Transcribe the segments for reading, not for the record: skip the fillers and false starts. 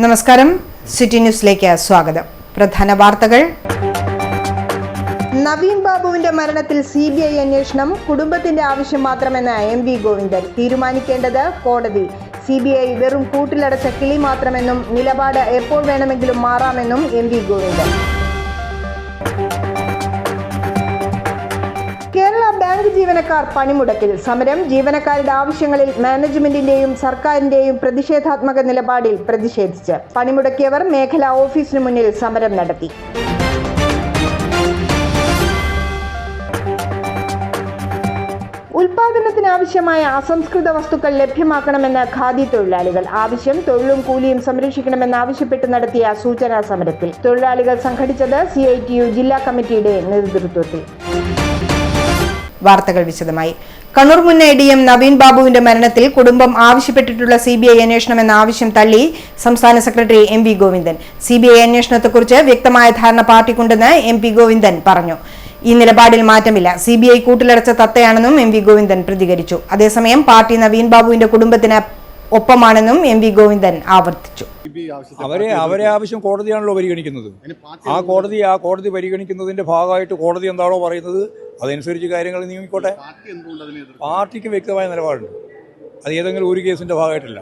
നമസ്കാരം, സിറ്റി ന്യൂസിലേക്ക് സ്വാഗതം. പ്രധാന വാർത്തകൾ. നവീൻ ബാബുവിന്റെ മരണത്തിൽ CBI അന്വേഷണം കുടുംബത്തിന്റെ ആവശ്യം മാത്രമെന്ന് MV ഗോവിന്ദൻ. തീരുമാനിക്കേണ്ടത് കോടതി. CBI വെറും കൂട്ടിലടച്ച കിളി മാത്രമെന്നും നിലപാട് എപ്പോൾ വേണമെങ്കിലും മാറാമെന്നും MV ഗോവിന്ദൻ. കേരള ബാങ്ക് ജീവനക്കാർ പണിമുടക്കിൽ. സമരം ജീവനക്കാരുടെ ആവശ്യങ്ങളിൽ മാനേജ്മെന്റിന്റെയും സർക്കാരിന്റെയും പ്രതിഷേധാത്മക നിലപാടിൽ പ്രതിഷേധിച്ച് പണിമുടക്കിയവർ മേഖലാ ഓഫീസിന് മുന്നിൽ സമരം നടത്തി. ഉൽപാദനത്തിനാവശ്യമായ അസംസ്കൃത വസ്തുക്കൾ ലഭ്യമാക്കണമെന്ന് ഖാദി തൊഴിലാളികൾ. ആവശ്യം തൊഴിലും കൂലിയും സംരക്ഷിക്കണമെന്നാവശ്യപ്പെട്ട് നടത്തിയ സൂചനാ സമരത്തിൽ തൊഴിലാളികൾ സംഘടിച്ചത് CITU ജില്ലാ കമ്മിറ്റിയുടെ നേതൃത്വത്തിൽ. വാർത്തകൾ വിശദമായി. കണ്ണൂർ മുൻ ADM നവീൻ ബാബുവിന്റെ മരണത്തിൽ കുടുംബം ആവശ്യപ്പെട്ടിട്ടുള്ള CBI അന്വേഷണമെന്ന ആവശ്യം തള്ളി സംസ്ഥാന സെക്രട്ടറി MV ഗോവിന്ദൻ. CBI അന്വേഷണത്തെക്കുറിച്ച് വ്യക്തമായ ധാരണ പാർട്ടിക്കുണ്ടെന്ന് MP ഗോവിന്ദൻ പറഞ്ഞു. ഈ നിലപാടിൽ മാറ്റമില്ല. CBI കൂട്ടിലടച്ച തത്തയാണെന്നും MV ഗോവിന്ദൻ പ്രതികരിച്ചു. അതേസമയം പാർട്ടി നവീൻ ബാബുവിന്റെ കുടുംബത്തിന് ഒപ്പമാണെന്നും MV ഗോവിന്ദൻ ആവർത്തിച്ചു. അവരെ ആവശ്യം കോടതിയാണല്ലോ പരിഗണിക്കുന്നത്. ആ കോടതി പരിഗണിക്കുന്നതിന്റെ ഭാഗമായിട്ട് കോടതി എന്താണോ പറയുന്നത് അതനുസരിച്ച് കാര്യങ്ങൾ നീങ്ങിക്കോട്ടെ. പാർട്ടിക്ക് വ്യക്തമായ നിലപാടുണ്ട്. അത് ഏതെങ്കിലും ഒരു കേസിന്റെ ഭാഗമായിട്ടില്ല.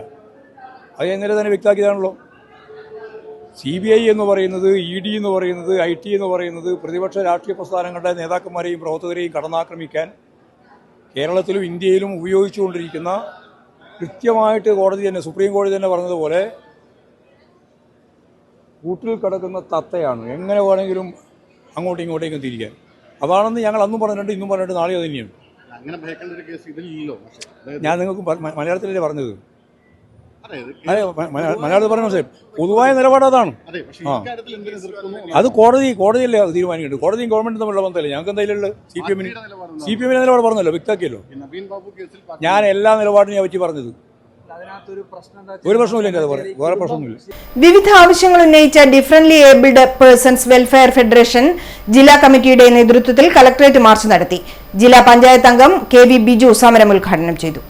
അത് ഇന്നലെ തന്നെ വ്യക്തമാക്കിയതാണല്ലോ. CBI എന്ന് പറയുന്നത്, ED എന്ന് പറയുന്നത്, IT എന്ന് പറയുന്നത് പ്രതിപക്ഷ രാഷ്ട്രീയ പ്രസ്ഥാനങ്ങളുടെ നേതാക്കന്മാരെയും പ്രവർത്തകരെയും കടന്നാക്രമിക്കാൻ കേരളത്തിലും ഇന്ത്യയിലും ഉപയോഗിച്ചുകൊണ്ടിരിക്കുന്ന കൃത്യമായിട്ട് കോടതി തന്നെ, സുപ്രീം കോടതി തന്നെ പറഞ്ഞതുപോലെ കൂട്ടിൽ കിടക്കുന്ന തത്തയാണ്. എങ്ങനെ വേണമെങ്കിലും അങ്ങോട്ടും ഇങ്ങോട്ടേക്കും തിരിക്കാൻ. അതാണെന്ന് ഞങ്ങൾ അന്നും പറഞ്ഞിട്ടുണ്ട്, ഇന്നും പറഞ്ഞിട്ട് നാളെ അത് തന്നെയാണ്. ഞാൻ നിങ്ങൾക്ക് മലയാളത്തിലല്ലേ പറഞ്ഞത്. മലയാളത്തിൽ പറഞ്ഞ സാർ പൊതുവായ നിലപാട് അതാണ്. അത് കോടതിയല്ലേ അത് തീരുമാനിക്കേണ്ടത്. കോടതിയും ഗവൺമെന്റും തമ്മിലുള്ള ബന്ധമല്ലേ. ഞങ്ങൾക്ക് എന്തായാലും CPM നിലപാട് പറഞ്ഞല്ലോ, വ്യക്തമാക്കിയല്ലോ. ഞാൻ എല്ലാ നിലപാടിനെയും പറ്റി പറഞ്ഞത്. ഒരു പ്രശ്നമില്ല, വേറെ പ്രശ്നമില്ല. വിവിധ ആവശ്യങ്ങൾ ഉന്നയിച്ച differently abled persons welfare federation ജില്ലാ കമ്മിറ്റിയുടെ നേതൃത്വത്തിൽ കളക്ടറേറ്റ് മാർച്ച് നടത്തി. ജില്ലാ പഞ്ചായത്ത് അംഗം KV ബിജു സമരം ഉദ്ഘാടനം ചെയ്തു.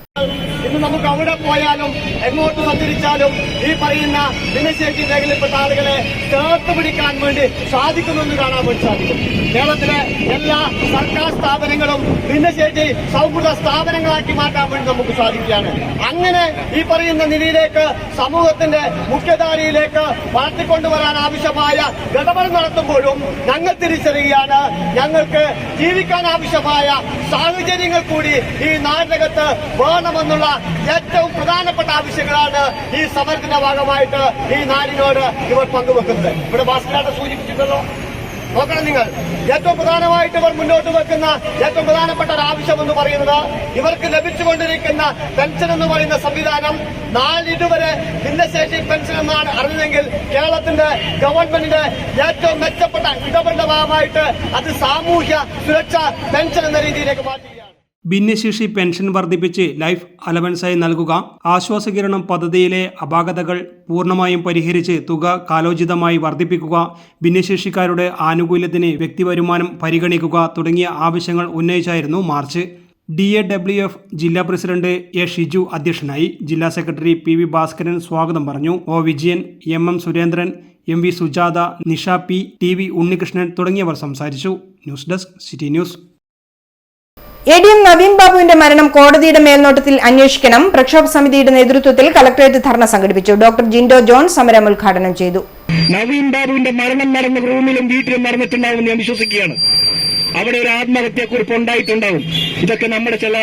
ഇന്ന് നമുക്ക് അവിടെ പോയാലും എങ്ങോട്ട് സഞ്ചരിച്ചാലും ഈ പറയുന്ന ഭിന്നശേഷി മേഖലയിൽപ്പെട്ട ആളുകളെ ചേർത്ത് പിടിക്കാൻ വേണ്ടി സാധിക്കുമെന്ന് കാണാൻ വേണ്ടി സാധിക്കും. കേരളത്തിലെ എല്ലാ സർക്കാർ സ്ഥാപനങ്ങളും ഭിന്നശേഷി സൗഹൃദ സ്ഥാപനങ്ങളാക്കി മാറ്റാൻ വേണ്ടി നമുക്ക് സാധിക്കുകയാണ്. അങ്ങനെ ഈ പറയുന്ന നിലയിലേക്ക് സമൂഹത്തിന്റെ മുഖ്യധാരയിലേക്ക് വളർത്തിക്കൊണ്ടുവരാൻ ആവശ്യമായ ഇടപെടൽ നടത്തുമ്പോഴും ഞങ്ങൾ തിരിച്ചറിയുകയാണ്, ഞങ്ങൾക്ക് ജീവിക്കാൻ ആവശ്യമായ സാഹചര്യങ്ങൾ കൂടി ഈ നാടിനകത്ത് വേണമെന്നുള്ള ഏറ്റവും പ്രധാനപ്പെട്ട ആവശ്യങ്ങളാണ് ഈ സമരത്തിന്റെ ഭാഗമായിട്ട് ഈ നാടിനോട് ഇവർ പങ്കുവെക്കുന്നത്. ഇവിടെ ഭാസ്കരായിട്ട് സൂചിപ്പിച്ചിട്ടുണ്ടല്ലോ, നോക്കണം നിങ്ങൾ. ഏറ്റവും പ്രധാനമായിട്ട് ഇവർ മുന്നോട്ട് വെക്കുന്ന ഏറ്റവും പ്രധാനപ്പെട്ട ഒരു ആവശ്യം എന്ന് പറയുന്നത് ഇവർക്ക് ലഭിച്ചുകൊണ്ടിരിക്കുന്ന പെൻഷൻ എന്ന് പറയുന്ന സംവിധാനം നാളിതുവരെ ഭിന്നശേഷി പെൻഷൻ എന്നാണ് അറിഞ്ഞതെങ്കിൽ കേരളത്തിന്റെ ഗവൺമെന്റിന്റെ ഏറ്റവും മെച്ചപ്പെട്ട ഇടപെടലിന്റെ ഭാഗമായിട്ട് അത് സാമൂഹ്യ സുരക്ഷാ പെൻഷൻ എന്ന രീതിയിലേക്ക് മാറ്റുകയാണ്. ഭിന്നശേഷി പെൻഷൻ വർദ്ധിപ്പിച്ച് ലൈഫ് അലവൻസായി നൽകുക, ആശ്വാസകിരണം പദ്ധതിയിലെ അപാകതകൾ പൂർണ്ണമായും പരിഹരിച്ച് തുക കാലോചിതമായി വർദ്ധിപ്പിക്കുക, ഭിന്നശേഷിക്കാരുടെ ആനുകൂല്യത്തിന് വ്യക്തിവരുമാനം പരിഗണിക്കുക തുടങ്ങിയ ആവശ്യങ്ങൾ ഉന്നയിച്ചായിരുന്നു മാർച്ച്. DAWF ജില്ലാ പ്രസിഡന്റ് A ഷിജു അധ്യക്ഷനായി. ജില്ലാ സെക്രട്ടറി PV ഭാസ്കരൻ സ്വാഗതം പറഞ്ഞു. O Vijayan, MM Surendran, MV Sujatha, Nisha P, TV Unnikrishnan തുടങ്ങിയവർ സംസാരിച്ചു. News desk city news. ADM Naveen ബാബുവിന്റെ മരണം കോടതിയുടെ മേൽനോട്ടത്തിൽ അന്വേഷിക്കണം. പ്രക്ഷോഭ സമിതിയുടെ നേതൃത്വത്തിൽ കളക്ടറേറ്റ് ധർണ സംഘടിപ്പിച്ചു. ഡോക്ടർ ജിൻഡോ ജോൺ സമരം ഉദ്ഘാടനം ചെയ്തു. നവീൻ ബാബുവിന്റെ മരണം നടന്ന റൂമിലും വീട്ടിലും നടന്നിട്ടുണ്ടാവും ഞാൻ വിശ്വസിക്കുകയാണ്. അവിടെ ഒരു ആത്മഹത്യക്കുറിപ്പ് ഉണ്ടായിട്ടുണ്ടാവും. ഇതൊക്കെ നമ്മുടെ ചില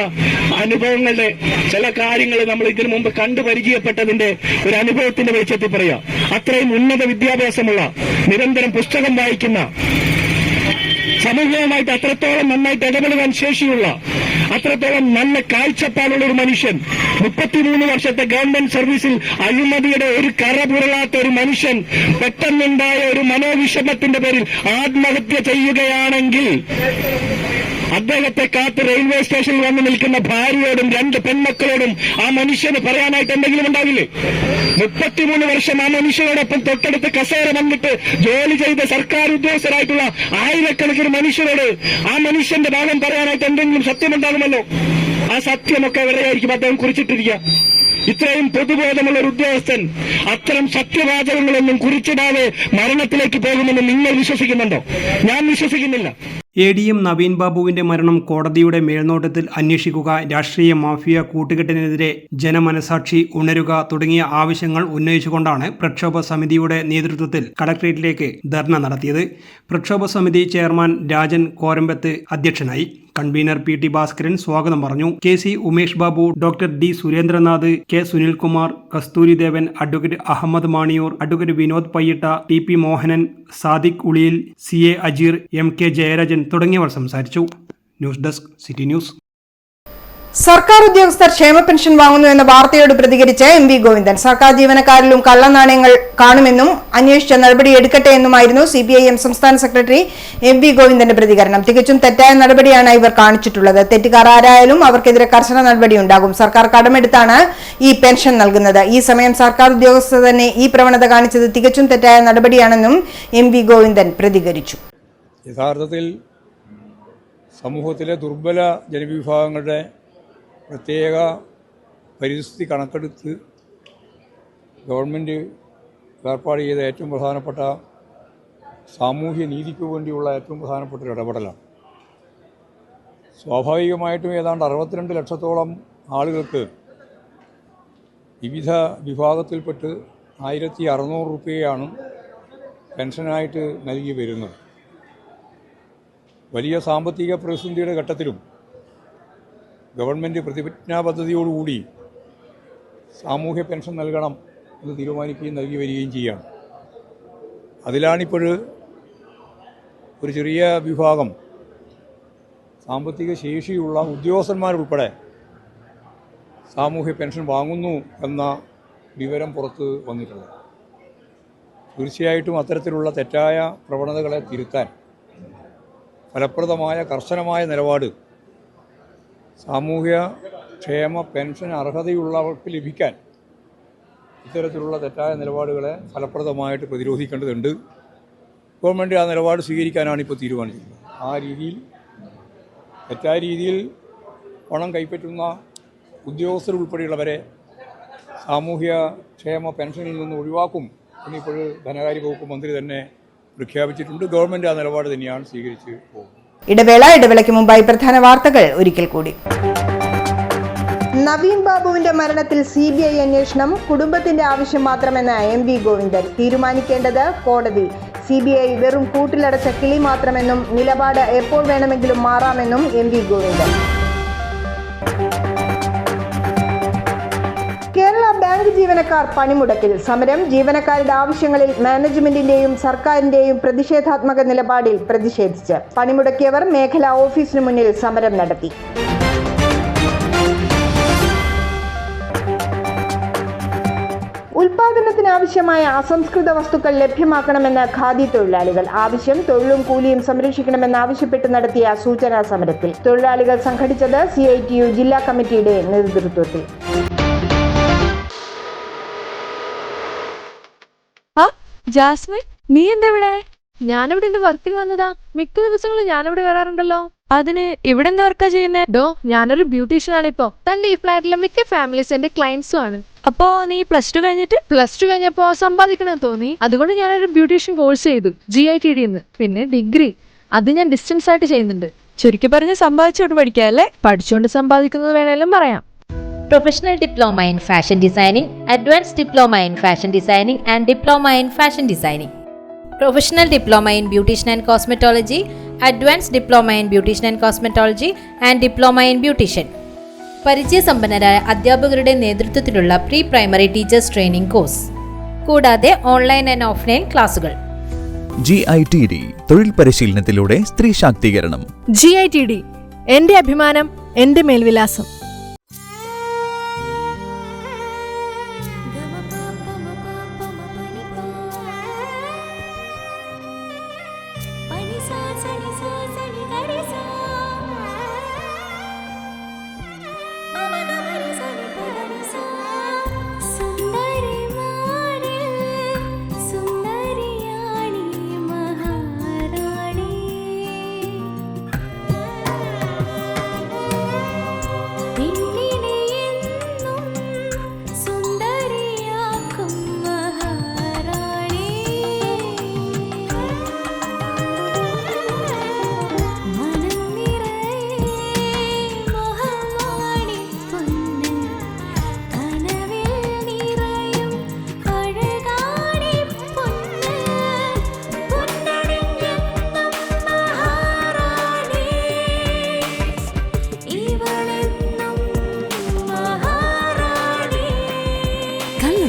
അനുഭവങ്ങളുടെ ചില കാര്യങ്ങൾ നമ്മൾ ഇതിനു മുമ്പ് കണ്ടു പരിചയപ്പെട്ടതിന്റെ ഒരു അനുഭവത്തിന്റെ വെളിച്ചത്തിൽ പറയാം. അത്രയും ഉന്നത വിദ്യാഭ്യാസമുള്ള, നിരന്തരം പുസ്തകം വായിക്കുന്ന, സമൂഹവുമായിട്ട് അത്രത്തോളം നന്നായിട്ട് ഇടപെടുവാൻ ശേഷിയുള്ള, അത്രത്തോളം നല്ല കാഴ്ചപ്പാടുള്ള ഒരു മനുഷ്യൻ, 33 വർഷത്തെ ഗവൺമെന്റ് സർവീസിൽ അഴിമതിയുടെ ഒരു കറപുരളാത്ത ഒരു മനുഷ്യൻ പെട്ടെന്നുണ്ടായ ഒരു മനോവിഷമത്തിന്റെ പേരിൽ ആത്മഹത്യ ചെയ്യുകയാണെങ്കിൽ അദ്ദേഹത്തെ കാത്ത് റെയിൽവേ സ്റ്റേഷനിൽ വന്ന് നിൽക്കുന്ന ഭാര്യയോടും 2 പെൺമക്കളോടും ആ മനുഷ്യന് പറയാനായിട്ട് എന്തെങ്കിലും ഉണ്ടാവില്ലേ? 33 വർഷം ആ മനുഷ്യനോടൊപ്പം തൊട്ടടുത്ത് കസേര വന്നിട്ട് ജോലി ചെയ്ത സർക്കാർ ഉദ്യോഗസ്ഥരായിട്ടുള്ള ആയിരക്കണക്കിന് മനുഷ്യരോട് ആ മനുഷ്യന്റെ ഭാഗം പറയാനായിട്ട് എന്തെങ്കിലും സത്യമുണ്ടാകുമല്ലോ. ആ സത്യമൊക്കെ എവിടെയായിരിക്കും അദ്ദേഹം കുറിച്ചിട്ടിരിക്കുക? ഇത്രയും പൊതുബോധമുള്ള ഒരു ഉദ്യോഗസ്ഥൻ അത്തരം സത്യവാചകങ്ങളൊന്നും കുറിച്ചിടാതെ മരണത്തിലേക്ക് പോകുമെന്ന് നിങ്ങൾ വിശ്വസിക്കുന്നുണ്ടോ? ഞാൻ വിശ്വസിക്കുന്നില്ല. ADM നവീൻ ബാബുവിന്റെ മരണം കോടതിയുടെ മേൽനോട്ടത്തിൽ അന്വേഷിക്കുക, രാഷ്ട്രീയ മാഫിയ കൂട്ടുകെട്ടിനെതിരെ ജനമനസാക്ഷി ഉണരുക തുടങ്ങിയ ആവശ്യങ്ങൾ ഉന്നയിച്ചുകൊണ്ടാണ് പ്രക്ഷോഭ സമിതിയുടെ നേതൃത്വത്തിൽ കളക്ടറേറ്റിലേക്ക് ധർണ നടത്തിയത്. പ്രക്ഷോഭ സമിതി ചെയർമാൻ രാജൻ കോരമ്പത്ത് അധ്യക്ഷനായി. കൺവീനർ PT ഭാസ്കരൻ സ്വാഗതം പറഞ്ഞു. KC Umesh Babu, Dr. D Surendranath, K Sunilkumar, Kasturi Devan, advocate Ahmed Maniyur, advocate Vinod Payyatta, TP Mohanan, Sadiq Uliyil, CA Ajeer, MK Jayarajan തുടങ്ങിയവർ സംസാരിച്ചു. News desk city news. സർക്കാർ ഉദ്യോഗസ്ഥർ ക്ഷേമ പെൻഷൻ വാങ്ങുന്നു എന്ന വാർത്തയോട് പ്രതികരിച്ച് MV ഗോവിന്ദൻ സർക്കാർ ജീവനക്കാരിലും കള്ളനാണയങ്ങൾ കാണുമെന്നും അന്വേഷിച്ച നടപടി എടുക്കട്ടെ എന്നുമായിരുന്നു CPIM സംസ്ഥാന സെക്രട്ടറി MV ഗോവിന്ദന്റെ പ്രതികരണം. തികച്ചും തെറ്റായ നടപടിയാണ് ഇവർ കാണിച്ചിട്ടുള്ളത്. തെറ്റുകാർ ആരായാലും അവർക്കെതിരെ കർശന നടപടി ഉണ്ടാകും. സർക്കാർ കടമെടുത്താണ് ഈ പെൻഷൻ നൽകുന്നത്. ഈ സമയം സർക്കാർ ഉദ്യോഗസ്ഥർ തന്നെ ഈ പ്രവണത കാണിച്ചത് തികച്ചും തെറ്റായ നടപടിയാണെന്നും MV ഗോവിന്ദൻ പ്രതികരിച്ചു. യഥാർത്ഥത്തിൽ സമൂഹത്തിലെ ദുർബല ജനവിഭാഗങ്ങളുടെ പ്രത്യേക പരിസ്ഥിതി കണക്കെടുത്ത് ഗവൺമെൻറ് ഏർപ്പാട് ചെയ്ത ഏറ്റവും പ്രധാനപ്പെട്ട സാമൂഹ്യ നീതിക്ക് വേണ്ടിയുള്ള ഏറ്റവും പ്രധാനപ്പെട്ട ഒരു ഇടപെടലാണ്. സ്വാഭാവികമായിട്ടും ഏതാണ്ട് 62 ലക്ഷത്തോളം ആളുകൾക്ക് വിവിധ വിഭാഗത്തിൽപ്പെട്ട് 1600 രൂപയാണ് പെൻഷനായിട്ട് നൽകി വരുന്നത്. വലിയ സാമ്പത്തിക പ്രതിസന്ധിയുടെ ഘട്ടത്തിലും ഗവൺമെൻറ് പ്രതിജ്ഞാബദ്ധതയോടുകൂടി സാമൂഹ്യ പെൻഷൻ നൽകണം എന്ന് തീരുമാനിക്കുകയും നൽകി വരികയും ചെയ്യുകയാണ്. അതിലാണിപ്പോൾ ഒരു ചെറിയ വിഭാഗം സാമ്പത്തിക ശേഷിയുള്ള ഉദ്യോഗസ്ഥന്മാരുൾപ്പെടെ സാമൂഹ്യ പെൻഷൻ വാങ്ങുന്നു എന്ന വിവരം പുറത്ത് വന്നിട്ടുള്ളത്. തീർച്ചയായിട്ടും അത്തരത്തിലുള്ള തെറ്റായ പ്രവണതകളെ തിരുത്താൻ ഫലപ്രദമായ കർശനമായ നിലപാട് സാമൂഹ്യ ക്ഷേമ പെൻഷൻ അർഹതയുള്ളവർക്ക് ലഭിക്കാൻ ഇത്തരത്തിലുള്ള തെറ്റായ നിലപാടുകളെ ഫലപ്രദമായിട്ട് പ്രതിരോധിക്കേണ്ടതുണ്ട്. ഗവൺമെൻറ് ആ നിലപാട് സ്വീകരിക്കാനാണ് ഇപ്പോൾ തീരുമാനിച്ചിട്ടുള്ളത്. ആ രീതിയിൽ തെറ്റായ രീതിയിൽ പണം കൈപ്പറ്റുന്ന ഉദ്യോഗസ്ഥരുൾപ്പെടെയുള്ളവരെ സാമൂഹ്യ ക്ഷേമ പെൻഷനിൽ നിന്ന് ഒഴിവാക്കും എന്നിപ്പോൾ ധനകാര്യ വകുപ്പ് മന്ത്രി തന്നെ പ്രഖ്യാപിച്ചിട്ടുണ്ട്. ഗവൺമെൻറ് ആ നിലപാട് തന്നെയാണ് സ്വീകരിച്ച് പോകുന്നത്. ഇടവേളയ്ക്ക് മുമ്പായി പ്രധാന വാർത്തകൾ ഒരിക്കൽ കൂടി. നവീൻ ബാബുവിന്റെ മരണത്തിൽ CBI അന്വേഷണം കുടുംബത്തിന്റെ ആവശ്യം മാത്രമെന്ന് MV ഗോവിന്ദൻ. തീരുമാനിക്കേണ്ടത് കോടതി. CBI വെറും കൂട്ടിലടച്ച കിളി മാത്രമെന്നും നിലപാട് എപ്പോൾ വേണമെങ്കിലും മാറാമെന്നും MV ഗോവിന്ദൻ. കേരള ബാങ്ക് ജീവനക്കാർ പണിമുടക്കിൽ. സമരം ജീവനക്കാരുടെ ആവശ്യങ്ങളിൽ മാനേജ്മെന്റിന്റെയും സർക്കാരിന്റെയും പ്രതിഷേധാത്മക നിലപാടിൽ പ്രതിഷേധിച്ച് പണിമുടക്കിയവർ മേഖലാ ഓഫീസിന് മുന്നിൽ സമരം നടത്തി. ഉൽപാദനത്തിനാവശ്യമായ അസംസ്കൃത വസ്തുക്കൾ ലഭ്യമാക്കണമെന്ന് ഖാദി തൊഴിലാളികൾ. ആവശ്യം തൊഴിലും കൂലിയും സംരക്ഷിക്കണമെന്നാവശ്യപ്പെട്ട് നടത്തിയ സൂചനാ സമരത്തിൽ തൊഴിലാളികൾ സംഘടിച്ചത് CITU ജില്ലാ കമ്മിറ്റിയുടെ നേതൃത്വത്തിൽ. ജാസ്മിൻ, നീ എന്താ ഇവിടെ? ഞാനിവിടെ എന്റെ വർക്കിൽ വന്നതാ. മിക്ക ദിവസങ്ങളും ഞാനിവിടെ വരാറുണ്ടല്ലോ. അതിന് ഇവിടെ എന്താ വർക്കാ ചെയ്യുന്നേ? ഞാനൊരു ബ്യൂട്ടീഷ്യൻ ആണ്. ഇപ്പൊ തന്റെ ഈ ഫ്ലാറ്റിലെ മിക്ക ഫാമിലീസ് എന്റെ ക്ലയൻസും ആണ്. അപ്പോ നീ +2 കഴിഞ്ഞിട്ട്? +2 കഴിഞ്ഞപ്പോ സമ്പാദിക്കണം തോന്നി. അതുകൊണ്ട് ഞാനൊരു ബ്യൂട്ടീഷ്യൻ കോഴ്സ് ചെയ്തു GITD ന്ന്. പിന്നെ ഡിഗ്രി അത് ഞാൻ ഡിസ്റ്റൻസ് ആയിട്ട് ചെയ്യുന്നുണ്ട്. ചുരുക്കി പറഞ്ഞ് സമ്പാദിച്ചോണ്ട് പഠിക്കാല്ലേ? പഠിച്ചുകൊണ്ട് സമ്പാദിക്കുന്നത് വേണേലും പറയാം. Professional Diploma in Fashion Designing, Advanced Diploma in Fashion Designing and Diploma in Fashion Designing. Professional Diploma in Beautician and Cosmetology, Advanced Diploma in Beautician and Cosmetology and Diploma in Beautician. പരിചയസമ്പന്നരായ അധ്യാപകരുടെ നേതൃത്വത്തിലുള്ള pre primary teachers training course, കൂടാതെ online and offline ക്ലാസുകൾ. GITD തൊഴിൽ പരിശീലനത്തിലൂടെ സ്ത്രീ ശാക്തീകരണം. GITD എന്റെ അഭിമാനം, എന്റെ മേൽവിലാസം.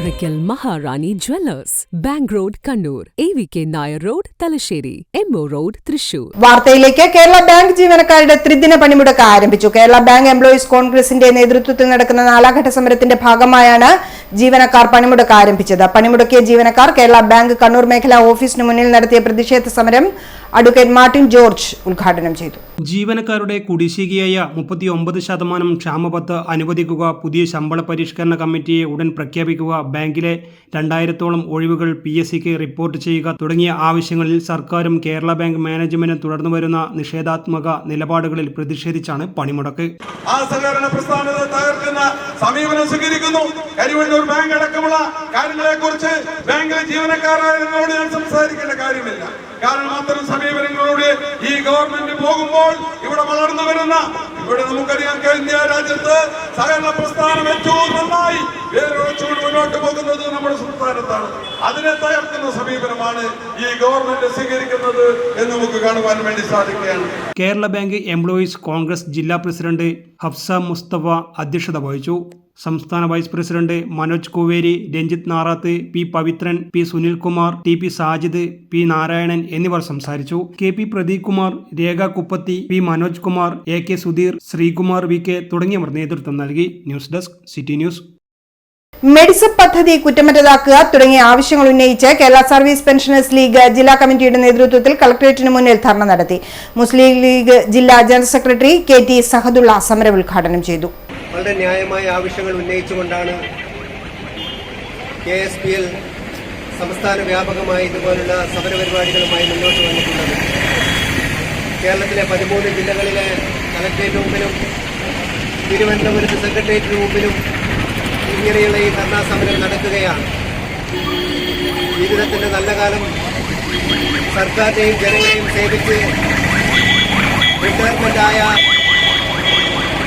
Karaikal Maharani Jewellers, Bank Road, Kannur, AVK Nair Road, Talasheri, MO Road, Thrissur. വാർത്തയിലേക്ക്. കേരള ബാങ്ക് ജീവനക്കാരുടെ ത്രിദിന പണിമുടക്ക് ആരംഭിച്ചു. കേരള ബാങ്ക് എംപ്ലോയീസ് കോൺഗ്രസിന്റെ നേതൃത്വത്തിൽ നടക്കുന്ന 4ഘട്ട സമരത്തിന്റെ ഭാഗമായാണ് ജീവനക്കാർ പണിമുടക്ക് ആരംഭിച്ചത്. പണിമുടക്കിയ ജീവനക്കാർ കേരള ബാങ്ക് കണ്ണൂർ മേഖലാ ഓഫീസിന് മുന്നിൽ നടത്തിയ പ്രതിഷേധ സമരം അഡ്വക്കേറ്റ് മാർട്ടിൻ ജോർജ് ഉദ്ഘാടനം ചെയ്തു. ജീവനക്കാരുടെ കുടിശ്ശികയായ 39% ക്ഷാമബത്ത് അനുവദിക്കുക, പുതിയ ശമ്പള പരിഷ്കരണ കമ്മിറ്റിയെ ഉടൻ പ്രഖ്യാപിക്കുക, ബാങ്കിലെ 2000-ഓളം ഒഴിവുകൾ PSCക്ക് റിപ്പോർട്ട് ചെയ്യുക തുടങ്ങിയ ആവശ്യങ്ങളിൽ സർക്കാരും കേരള ബാങ്ക് മാനേജ്മെന്റും തുടർന്നു വരുന്ന നിഷേധാത്മക നിലപാടുകളിൽ പ്രതിഷേധിച്ചാണ് പണിമുടക്ക്. ആ സഹകരണ പ്രസ്ഥാനത്തെ തകർക്കുന്ന സമീപനം സ്വീകരിക്കുന്നു. കരിവണ്ണൂർ ബാങ്ക് അടക്കമുള്ള കാര്യങ്ങളെക്കുറിച്ച് ബാങ്കിലെ ജീവനക്കാരോട് ഞാൻ സംസാരിക്കേണ്ട കാര്യമില്ല. കാരണം അത്തരം സമീപനങ്ങളോട് ഈ ഗവൺമെന്റ് പോകുമ്പോൾ ഇവിടെ വളർന്നു വരുന്ന, ഇവിടെ നമുക്കറിയാം ഇന്ത്യ രാജ്യത്ത് സഹകരണ പ്രസ്ഥാനം ഏറ്റവും നന്നായി വേരോച്ചുകൊണ്ട് മുന്നോട്ട് പോകുന്നത് നമ്മുടെ സംസ്ഥാനത്താണ്. അതിനെ തകർക്കുന്ന സമീപനമാണ് ഈ ഗവൺമെന്റ് സ്വീകരിക്കുന്നത് എന്ന് നമുക്ക് കാണുവാൻ വേണ്ടി സാധിക്കുകയാണ്. കേരള ബാങ്ക് എംപ്ലോയീസ് കോൺഗ്രസ് ജില്ലാ പ്രസിഡന്റ് ഹഫ്സ മുസ്തഫ അധ്യക്ഷത വഹിച്ചു. സംസ്ഥാന vice president Manoj Kuveri, Ranjith Narath, P Pavithran, P Sunilkumar, TP Sajid, P Narayanan എന്നിവർ സംസാരിച്ചു. KP Pradeep Kumar, Rekha Kuppathi, P Manoj Kumar, AK Sudheer, Sreekumar VK തുടങ്ങിയവർ നേതൃത്വം നൽകി. News desk city news. Medisep പദ്ധതി കുറ്റമറ്റതാക്കുക തുടങ്ങിയ ആവശ്യങ്ങൾ ഉന്നയിച്ച് കേരള സർവീസ് പെൻഷനേഴ്സ് ലീഗ് ജില്ലാ കമ്മിറ്റിയുടെ നേതൃത്വത്തിൽ കളക്ടറേറ്റിന് മുന്നിൽ ധർണ നടത്തി. മുസ്ലിം ലീഗ് ജില്ലാ ജനറൽ സെക്രട്ടറി KT സഹദുള്ള സമരം ഉദ്ഘാടനം ചെയ്തു. വളരെ ന്യായമായ ആവശ്യങ്ങൾ ഉന്നയിച്ചുകൊണ്ടാണ് KSPL സംസ്ഥാന വ്യാപകമായി ഇതുപോലുള്ള സമരപരിപാടികളുമായി മുന്നോട്ട് വന്നിട്ടുള്ളത്. കേരളത്തിലെ 13 ജില്ലകളിലെ കളക്ടറേറ്റ് മുമ്പിലും തിരുവനന്തപുരത്ത് സെക്രട്ടേറിയറ്റിന് മുമ്പിലും ഇങ്ങനെയുള്ള ഈ ധർണാ സമരം നടക്കുകയാണ്. ജീവിതത്തിന്റെ നല്ല കാലം സർക്കാരിനെയും ജനങ്ങളെയും സേവിച്ച് റിട്ടയർമെന്റായ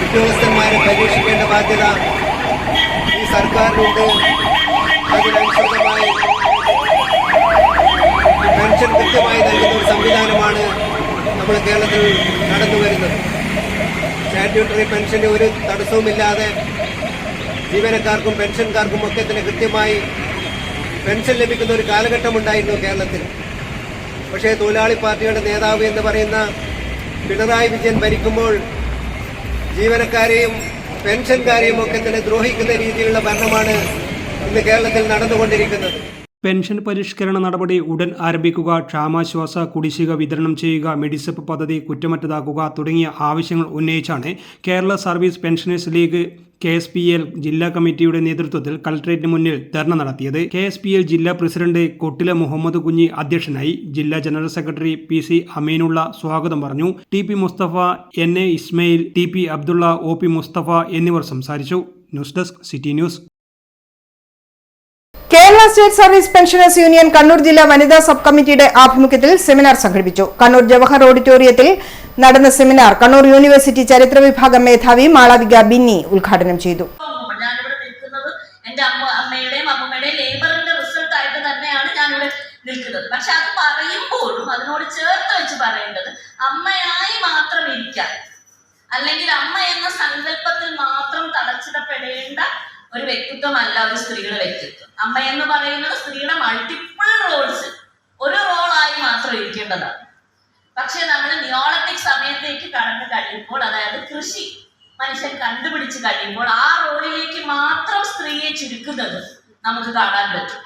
ഉദ്യോഗസ്ഥന്മാരെ പരീക്ഷിക്കേണ്ട ബാധ്യത ഈ സർക്കാരിനുണ്ട്. അതിനനുസൃതമായി പെൻഷൻ കൃത്യമായി നൽകുന്ന ഒരു സംവിധാനമാണ് നമ്മൾ കേരളത്തിൽ നടന്നു വരുന്നത്. സ്റ്റാറ്റ്യൂട്ടറി പെൻഷന് ഒരു തടസ്സവുമില്ലാതെ ജീവനക്കാർക്കും പെൻഷൻകാർക്കും ഒക്കെ തന്നെ കൃത്യമായി പെൻഷൻ ലഭിക്കുന്ന ഒരു കാലഘട്ടമുണ്ടായിരുന്നു കേരളത്തിൽ. പക്ഷേ തൊഴിലാളി പാർട്ടിയുടെ നേതാവ് എന്ന് പറയുന്ന പിണറായി വിജയൻ ഭരിക്കുമ്പോൾ ജീവനക്കാരെയും പെൻഷൻകാരെയും ഒക്കെ തന്നെ ദ്രോഹിക്കുന്ന രീതിയിലുള്ള ഭരണമാണ് ഇന്ന് കേരളത്തിൽ നടന്നുകൊണ്ടിരിക്കുന്നത്. പെൻഷൻ പരിഷ്കരണ നടപടി ഉടൻ ആരംഭിക്കുക, ക്ഷാമാശ്വാസ കുടിശ്ശിക വിതരണം ചെയ്യുക, മെഡിസപ്പ് പദ്ധതി കുറ്റമറ്റതാക്കുക തുടങ്ങിയ ആവശ്യങ്ങൾ ഉന്നയിച്ചാണ് Kerala service pensioners league KSPL ജില്ലാ കമ്മിറ്റിയുടെ നേതൃത്വത്തിൽ കളക്ടറേറ്റിന് മുന്നിൽ ധർണ നടത്തിയത്. KSPL ജില്ലാ പ്രസിഡന്റ് കൊട്ടില മുഹമ്മദ് കുഞ്ഞി അധ്യക്ഷനായി. ജില്ലാ ജനറൽ സെക്രട്ടറി PC അമീനുള്ള സ്വാഗതം പറഞ്ഞു. TP Mustafa, NA Ismail, TP Abdulla, OP Mustafa എന്നിവർ സംസാരിച്ചു. News desk city news. Kerala state service pensioners union Kannur ജില്ലാ വനിതാ സബ് കമ്മിറ്റിയുടെ ആഭിമുഖ്യത്തിൽ സെമിനാർ സംഘടിപ്പിച്ചു. കണ്ണൂർ ജവഹർ ഓഡിറ്റോറിയത്തിൽ നടന്ന സെമിനാർ കണ്ണൂർ യൂണിവേഴ്സിറ്റി ചരിത്ര വിഭാഗം മേധാവി മാളവിക ബിന്നി ഉദ്ഘാടനം ചെയ്തു. ഞാനിവിടെ നിൽക്കുന്നത് എന്റെ അമ്മയുടെയും അമ്മമ്മയുടെയും ലേബറിന്റെ റിസൾട്ട് ആയിട്ട് തന്നെയാണ് ഞാനിവിടെ നിൽക്കുന്നത്. പക്ഷെ അത് പറയുമ്പോഴും അതിനോട് ചേർത്ത് വെച്ച് പറയേണ്ടത് അമ്മയായി മാത്രം ഇരിക്കാൻ, അല്ലെങ്കിൽ അമ്മ എന്ന സങ്കല്പത്തിൽ മാത്രം തളച്ചിടപ്പെടേണ്ട ഒരു വ്യക്തിത്വമല്ല ഒരു സ്ത്രീയുടെ വ്യക്തിത്വം. അമ്മ എന്ന് പറയുന്നത് സ്ത്രീയുടെ മൾട്ടിപ്പിൾ റോൾസ് ഒരു റോളായി മാത്രം ഇരിക്കേണ്ടതാണ്. പക്ഷെ നമ്മൾ നിയോളറ്റിക് സമയത്തേക്ക് കടന്നു കഴിയുമ്പോൾ, അതായത് കൃഷി മനുഷ്യൻ കണ്ടുപിടിച്ച് കഴിയുമ്പോൾ ആ റോളിലേക്ക് മാത്രം സ്ത്രീയെ ചുരുക്കുന്നത് നമുക്ക് കാണാൻ പറ്റും.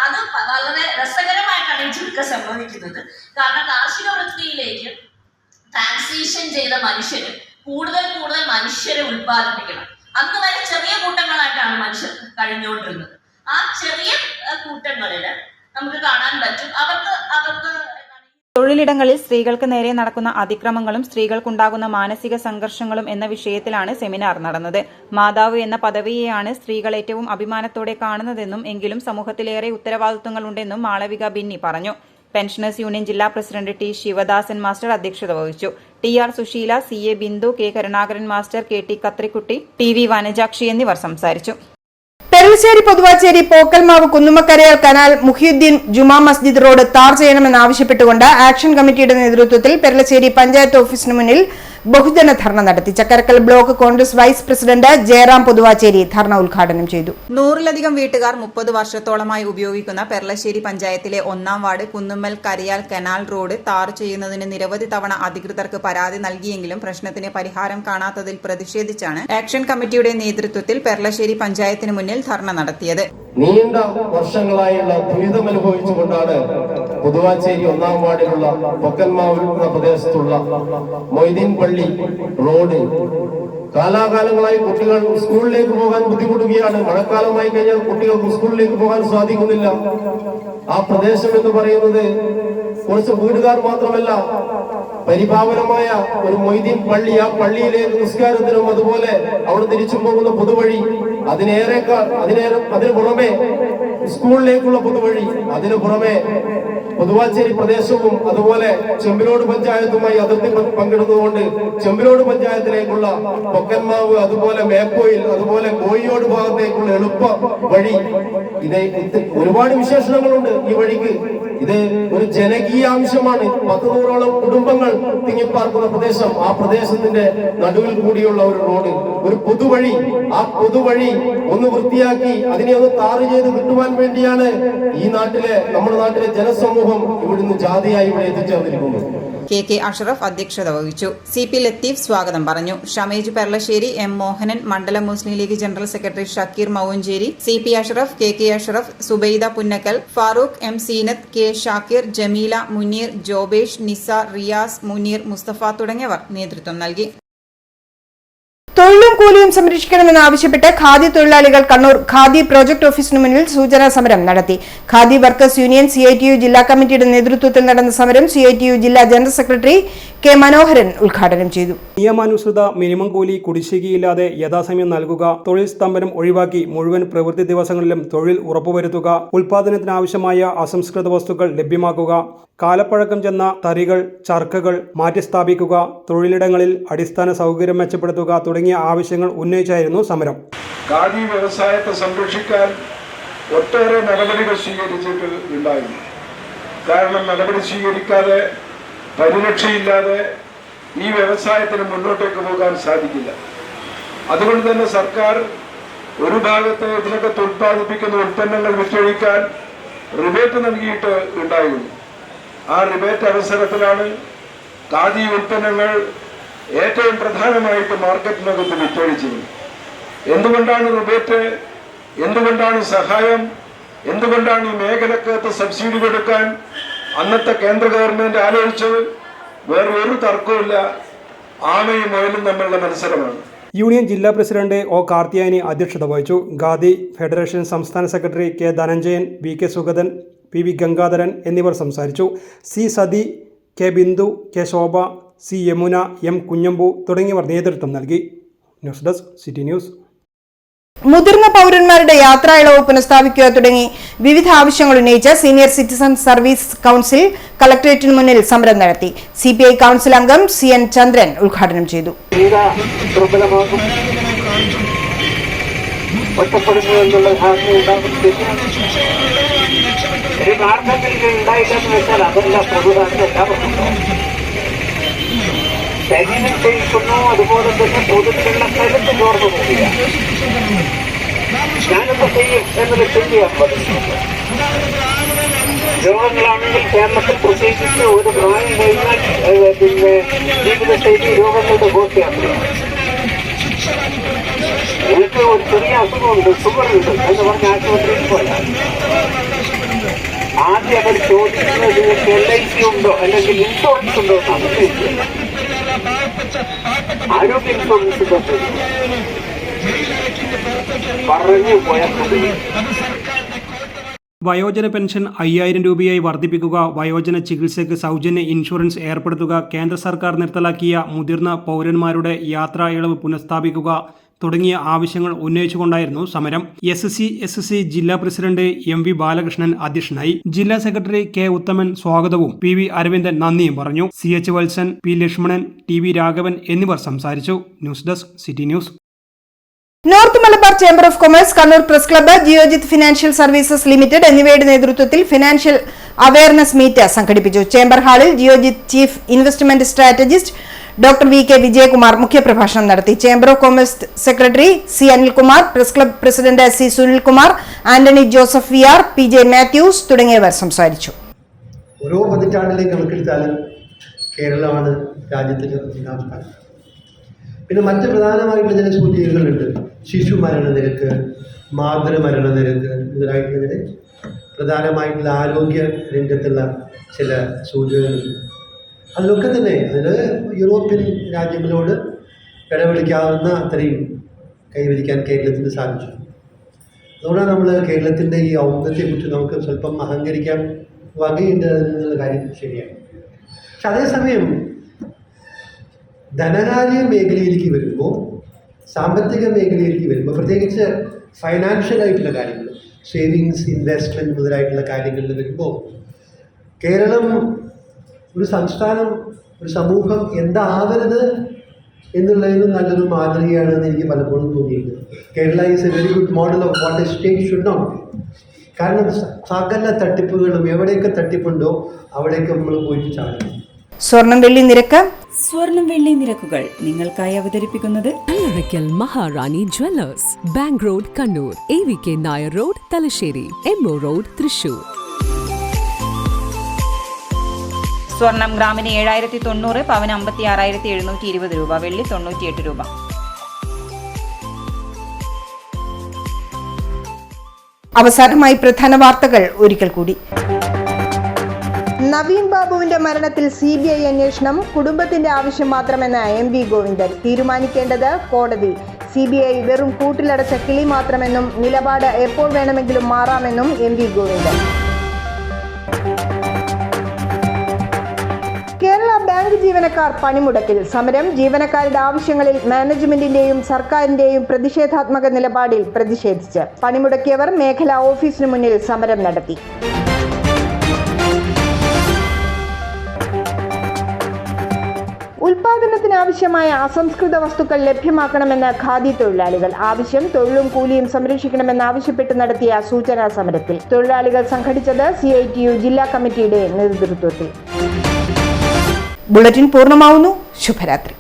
അത് വളരെ രസകരമായിട്ടാണ് ഈ ചുരുക്കം സംഭവിക്കുന്നത്. കാരണം കാർഷിക വൃത്തിയിലേക്ക് ട്രാൻസിഷൻ ചെയ്ത മനുഷ്യന് കൂടുതൽ മനുഷ്യരെ ഉത്പാദിപ്പിക്കണം. അന്ന് വരെ ചെറിയ കൂട്ടങ്ങളായിട്ടാണ് മനുഷ്യർ കഴിഞ്ഞുകൊണ്ടിരുന്നത്. ആ ചെറിയ കൂട്ടങ്ങളില് നമുക്ക് കാണാൻ പറ്റും അവർക്ക് തൊഴിലിടങ്ങളിൽ സ്ത്രീകൾക്ക് നേരെ നടക്കുന്ന അതിക്രമങ്ങളും സ്ത്രീകൾക്കുണ്ടാകുന്ന മാനസിക സംഘർഷങ്ങളും എന്ന വിഷയത്തിലാണ് സെമിനാർ നടന്നത്. മാതാവ് എന്ന പദവിയെയാണ് സ്ത്രീകൾ ഏറ്റവും അഭിമാനത്തോടെ കാണുന്നതെന്നും എങ്കിലും സമൂഹത്തിലേറെ ഉത്തരവാദിത്വങ്ങളുണ്ടെന്നും മാളവിക ബിന്നി പറഞ്ഞു. പെൻഷനേഴ്സ് യൂണിയൻ ജില്ലാ പ്രസിഡന്റ് T ശിവദാസൻ മാസ്റ്റർ അധ്യക്ഷത വഹിച്ചു. TR Susheela, CA Bindu, K Karunakaran master, KT Kathrikutty, TV Vanajakshi എന്നിവർ സംസാരിച്ചു. Peralassery Pothuvachery Pokkalmavu Kunnumakkarayal canal Muhiyuddin Juma Masjid road tar ചെയ്യണമെന്നാവശ്യപ്പെട്ടുകൊണ്ട് ആക്ഷൻ കമ്മിറ്റിയുടെ നേതൃത്വത്തിൽ പെരളശ്ശേരി പഞ്ചായത്ത് ഓഫീസിന് മുന്നിൽ ബഹുജന ധർണ നടത്തി. Chakkarakkal block congress vice president Jayaram Pothuvachery dharna ഉദ്ഘാടനം ചെയ്തു. 100-ലധികം വീട്ടുകാർ 30 വർഷത്തോളമായി ഉപയോഗിക്കുന്ന പെർളശ്ശേരി പഞ്ചായത്തിലെ 1-ാം ward Kunnummal Kariyal canal road tar ചെയ്യുന്നതിന് നിരവധി തവണ അധികൃതർക്ക് പരാതി നൽകിയെങ്കിലും പ്രശ്നത്തിന് പരിഹാരം കാണാത്തതിൽ പ്രതിഷേധിച്ചാണ് ആക്ഷൻ കമ്മിറ്റിയുടെ നേതൃത്വത്തിൽ പെർളശ്ശേരി പഞ്ചായത്തിന് മുന്നിൽ ധർണ നടത്തിയത്. നീണ്ട വർഷങ്ങളായുള്ള ദുരിതം അനുഭവിച്ചുകൊണ്ടാണ് പുതുവാച്ചേരി 1-ാം വാർഡിലുള്ള പൊക്കന്മാവ് എന്ന പ്രദേശത്തുള്ള മൊയ്തീൻ പള്ളി റോഡ് കാലാകാലങ്ങളായി കുട്ടികൾ സ്കൂളിലേക്ക് പോകാൻ ബുദ്ധിമുട്ടുകയാണ്. മഴക്കാലമായി കഴിഞ്ഞാൽ കുട്ടികൾക്ക് സ്കൂളിലേക്ക് പോകാൻ സാധിക്കുന്നില്ല. ആ പ്രദേശം എന്ന് പറയുന്നത് കുറച്ച് വീടുകാർ മാത്രമല്ല, പരിപാവനമായ ഒരു മൊയ്തീൻ പള്ളി, ആ പള്ളിയിലേക്ക് നിസ്കാരത്തിനും അതുപോലെ അവിടെ തിരിച്ചു പോകുന്ന പൊതുവഴി, അതിന് പുറമെ സ്കൂളിലേക്കുള്ള പൊതുവഴി, അതിനു പുറമെ പുതുവാച്ചേരി പ്രദേശവും അതുപോലെ ചെമ്പിലോട് പഞ്ചായത്തുമായി അതിർത്തി പങ്കിടുന്നതുകൊണ്ട് ചെമ്പിലോട് പഞ്ചായത്തിലേക്കുള്ള പൊക്കന്മാവ്, അതുപോലെ മേക്കോയിൽ, അതുപോലെ കോഴിയോട് ഭാഗത്തേക്കുള്ള എളുപ്പ വഴി, ഇത് ഒരുപാട് വിശേഷണങ്ങളുണ്ട് ഈ വഴിക്ക്. ഇത് ഒരു ജനകീയ ആവശ്യമാണ്. 100-ഓളം കുടുംബങ്ങൾ തിങ്ങിപ്പാർക്കുന്ന പ്രദേശം, ആ പ്രദേശത്തിന്റെ നടുവിൽ കൂടിയുള്ള ഒരു റോഡ്, ഒരു പൊതുവഴി. ആ പൊതുവഴി ഒന്ന് വൃത്തിയാക്കി അതിനെ ഒന്ന് ടാർ ചെയ്ത് കിട്ടുവാൻ വേണ്ടിയാണ് നമ്മുടെ നാട്ടിലെ ജനസമൂഹം ഇവിടുന്ന് ജാതിയായി ഇവിടെ എത്തിച്ചേർന്നിരിക്കുന്നത്. കെ അഷ്റഫ് അധ്യക്ഷത വഹിച്ചു. CP ലത്തീഫ് സ്വാഗതം പറഞ്ഞു. ഷമേജ് പെർളശ്ശേരി, M മോഹനൻ, മണ്ഡലം Muslim League general secretary Shakir Mouncheri, CP Ashraf, K Ashraf, Subaida Punnakkal, Farooq, M Seenath, K Shakir, Jameela, Muneer, Jobesh, Nisar, Riyas, Muneer, Mustafa തുടങ്ങിയവർ നേതൃത്വം നൽകി. തൊഴിലും കൂലിയും സംരക്ഷിക്കണമെന്ന് ആവശ്യപ്പെട്ട് ഖാദി തൊഴിലാളികൾ കണ്ണൂർ ഖാദി പ്രോജക്ട് ഓഫീസിന് മുന്നിൽ സൂചനാ സമരം നടത്തി. ഖാദി വർക്കേഴ്സ് യൂണിയൻ CITU ജില്ലാ കമ്മിറ്റിയുടെ നേതൃത്വത്തിൽ നടന്ന സമരം CITU ജില്ലാ ജനറൽ സെക്രട്ടറി K മനോഹരൻ ഉദ്ഘാടനം ചെയ്തു. നിയമാനുസൃത മിനിമം കൂലി കുടിശ്ശികയില്ലാതെ യഥാസമയം നൽകുക, തൊഴിൽ സ്തംഭനം ഒഴിവാക്കി മുഴുവൻ പ്രവൃത്തി ദിവസങ്ങളിലും തൊഴിൽ ഉറപ്പുവരുത്തുക, ഉൽപാദനത്തിനാവശ്യമായ അസംസ്കൃത വസ്തുക്കൾ ലഭ്യമാക്കുക, കാലപ്പഴക്കം ചെന്ന തറികൾ, ചർക്കകൾ മാറ്റിസ്ഥാപിക്കുക, തൊഴിലിടങ്ങളിൽ അടിസ്ഥാന സൗകര്യം മെച്ചപ്പെടുത്തുക തുടങ്ങിയ ആവശ്യങ്ങൾ ഉന്നയിച്ചായിരുന്നു സമരം. ഖാദി വ്യവസായത്തെ സംരക്ഷിക്കാൻ ഒട്ടേറെ നടപടികൾ സ്വീകരിച്ചിട്ടുണ്ടായിരുന്നു. കാരണം നടപടി സ്വീകരിക്കാതെ, പരിരക്ഷയില്ലാതെ ഈ വ്യവസായത്തിന് മുന്നോട്ടേക്ക് പോകാൻ സാധിക്കില്ല. അതുകൊണ്ട് തന്നെ സർക്കാർ ഒരു ഭാഗത്ത് ഇതിനകത്ത് ഉൽപ്പാദിപ്പിക്കുന്ന ഉൽപ്പന്നങ്ങൾ വിറ്റഴിക്കാൻ റിബേറ്റ് നൽകിയിട്ട് ഉണ്ടായിരുന്നു. ആ റിബേറ്റ് അവസരത്തിലാണ് ഖാദി ഉൽപ്പന്നങ്ങൾ ഏറ്റവും പ്രധാനമായിട്ട് മാർക്കറ്റിനകത്ത് വിറ്റഴിച്ചത്. എന്തുകൊണ്ടാണ് റിബേറ്റ്, എന്തുകൊണ്ടാണ് സഹായം, എന്തുകൊണ്ടാണ് ഈ മേഖലക്കകത്ത് സബ്സിഡി കൊടുക്കാൻ അന്നത്തെ കേന്ദ്ര ഗവൺമെന്റ് ആലോചിച്ചത്? വേറെ ഒരു തർക്കവുമില്ല, ആമയും മുയലും തമ്മിലുള്ള മത്സരമാണ്. യൂണിയൻ ജില്ലാ പ്രസിഡന്റ് O കാർത്തിയായനി അധ്യക്ഷത വഹിച്ചു. ഖാദി ഫെഡറേഷൻ സംസ്ഥാന secretary K Dhananjayan, VK Sugathan, PV Gangadharan എന്നിവർ സംസാരിച്ചു. C sati, K Bindu, K ശോഭ, C യമുന, M കുഞ്ഞമ്പു തുടങ്ങിയവർ നേതൃത്വം നൽകി. News desk city news. മുതിർന്ന പൗരന്മാരുടെ യാത്രാ ഇളവ് പുനഃസ്ഥാപിക്കുക തുടങ്ങി വിവിധ ആവശ്യങ്ങൾ ഉന്നയിച്ച് സീനിയർ സിറ്റിസൺ സർവീസ് കൌൺസിൽ കളക്ടറേറ്റിന് മുന്നിൽ സമരം നടത്തി. CPI കൌൺസിൽ അംഗം CN ചന്ദ്രൻ ഉദ്ഘാടനം ചെയ്തു. അതുപോലെ തന്നെ പൊതുജനങ്ങളുടെ സ്ഥലത്ത് ചോർന്നു പോവുക. ഞാനിപ്പോ ചെയ്യും എന്നത് ചെയ്യാൻ പറ്റുന്നുണ്ട്. രോഗങ്ങളാണെങ്കിൽ കേരളത്തിൽ പ്രത്യേകിച്ച് ഒരു പ്രായം കഴിഞ്ഞാൽ പിന്നെ ജീവിതശൈലി രോഗങ്ങളുടെ ഘോഷയാത്രയാണ്. എനിക്ക് ഒരു ചെറിയ അസുഖമുണ്ട്, ഷുഗറുണ്ട് എന്ന് പറഞ്ഞ ആശുപത്രിയിൽ പോയാൽ ആദ്യം അവർ ചോദിക്കുന്നത് നിങ്ങൾക്ക് LIC ഉണ്ടോ അല്ലെങ്കിൽ ഇൻഷുറൻസ് ഉണ്ടോ എന്നാണ് ചോദിക്കുന്നത്. ആരോഗ്യ ഇൻഷുറൻസ് പറഞ്ഞു പോയാൽ വയോജന പെൻഷൻ 5000 രൂപയായി വർദ്ധിപ്പിക്കുക, വയോജന ചികിത്സയ്ക്ക് സൗജന്യ ഇൻഷുറൻസ് ഏർപ്പെടുത്തുക, കേന്ദ്ര സർക്കാർ നിർത്തലാക്കിയ മുതിർന്ന പൗരന്മാരുടെ യാത്രാ ഇളവ് പുനഃസ്ഥാപിക്കുക തുടങ്ങിയ ആവശ്യങ്ങൾ ഉന്നയിച്ചുകൊണ്ടായിരുന്നു സമരം. SC ജില്ലാ പ്രസിഡന്റ് MV ബാലകൃഷ്ണൻ അധ്യക്ഷനായി. ജില്ലാ സെക്രട്ടറി K ഉത്തമൻ സ്വാഗതവും PV അരവിന്ദൻ നന്ദിയും പറഞ്ഞു. CH Valsan, P Lakshmanan, TV Raghavan എന്നിവർ സംസാരിച്ചു. News desk city news. North Malabar chamber of commerce, Kannur press club, Geojit financial services limited എന്നിവയുടെ നേതൃത്വത്തിൽ ഫിനാൻഷ്യൽ അവയർനെസ് മീറ്റ് സംഘടിപ്പിച്ചു. ചേംബർ ഹാളിൽ Geojit chief investment strategist doctor V K. Vijayakumar മുഖ്യപ്രഭാഷണം നടത്തി. Chamber of commerce secretary C. Anilkumar, press club president C. Sunilkumar, Antony Joseph V R., P J. Mathews തുടങ്ങിയവർ സംസാരിച്ചു. ഓരോ പതിറ്റാണ്ടിലേക്ക് കണക്കെടുത്താലും കേരളമാണ് രാജ്യത്തിലെ ഒന്നാം സ്ഥാനം. പിന്നെ മറ്റ് പ്രധാനമായിട്ടുള്ള ചില സൂചികകളുണ്ട്. ശിശു മരണനിരക്ക്, മാതൃമരണ നിരക്ക് മുതലായിട്ടുള്ള പ്രധാനമായിട്ടുള്ള ആരോഗ്യ രംഗത്തുള്ള ചില സൂചകകളുണ്ട്. അതിലൊക്കെ തന്നെ യൂറോപ്യൻ രാജ്യങ്ങളോട് ഇടപെടിക്കാവുന്ന അത്രയും കൈവരിക്കാൻ കേരളത്തിന് സാധിച്ചു. അതുകൊണ്ടാണ് നമ്മൾ കേരളത്തിൻ്റെ ഈ ഔന്നത്യത്തെക്കുറിച്ച് നമുക്ക് സ്വല്പം അഹങ്കരിക്കാൻ വകയുണ്ട് എന്നുള്ള കാര്യം ശരിയാണ്. പക്ഷെ അതേസമയം ധനകാര്യ മേഖലയിലേക്ക് വരുമ്പോൾ, സാമ്പത്തിക മേഖലയിലേക്ക് വരുമ്പോൾ, പ്രത്യേകിച്ച് ഫൈനാൻഷ്യലായിട്ടുള്ള കാര്യങ്ങൾ, സേവിങ്സ്, ഇൻവെസ്റ്റ്മെൻറ്റ് മുതലായിട്ടുള്ള കാര്യങ്ങളിൽ വരുമ്പോൾ കേരളം ഒരു സംസ്ഥാനം, ഒരു സമൂഹം എന്താവരുത് എന്നുള്ളതിനും നല്ലൊരു മാതൃകയാണെന്ന് എനിക്ക് പലപ്പോഴും തോന്നിയിട്ടുണ്ട്. Kerala is a very good model of what a state should not be. കാരണം സകല തട്ടിപ്പുകളും എവിടെയൊക്കെ തട്ടിപ്പുണ്ടോ അവിടെയൊക്കെ നമ്മൾ പോയിട്ട് ചാടും. സ്വർണം വെള്ളി നിരക്കുകൾ നിങ്ങൾക്കായി അവതരിപ്പിക്കുന്നത് Allarackal Maharani jewellers, bank road Kannur, AVK Nair road Thalassery, MO road Thrissur. സ്വർണം ഗ്രാമിന് 7090, പവന് 56,720 രൂപ, വെള്ളി 98 രൂപ. അവസാനമായി പ്രധാന വാർത്തകൾ ഒരിക്കൽ കൂടി. നവീൻ ബാബുവിന്റെ മരണത്തിൽ CBI അന്വേഷണം കുടുംബത്തിന്റെ ആവശ്യം മാത്രമെന്ന് MV ഗോവിന്ദൻ. തീരുമാനിക്കേണ്ടത് കോടതി. CBI വെറും കൂട്ടിലടച്ച കിളി മാത്രമെന്നും നിലപാട് എപ്പോൾ വേണമെങ്കിലും മാറാമെന്നും MV ഗോവിന്ദൻ. കേരള ബാങ്ക് ജീവനക്കാർ പണിമുടക്കിൽ. സമരം ജീവനക്കാരുടെ ആവശ്യങ്ങളിൽ മാനേജ്മെന്റിന്റെയും സർക്കാരിന്റെയും പ്രതിഷേധാത്മക നിലപാടിൽ പ്രതിഷേധിച്ച് പണിമുടക്കിയവർ മേഖലാ ഓഫീസിന് മുന്നിൽ സമരം നടത്തി. ഉൽപാദനത്തിനാവശ്യമായ അസംസ്കൃത വസ്തുക്കൾ ലഭ്യമാക്കണമെന്ന് ഖാദി തൊഴിലാളികൾ. ആവശ്യം തൊഴിലും കൂലിയും സംരക്ഷിക്കണമെന്നാവശ്യപ്പെട്ട് നടത്തിയ സൂചനാ സമരത്തിൽ തൊഴിലാളികൾ സംഘടിച്ചത് CITU ജില്ലാ കമ്മിറ്റിയുടെ നേതൃത്വത്തിൽ. ബുള്ളറ്റിൻ പൂർണ്ണമാവുന്നു. ശുഭരാത്രി.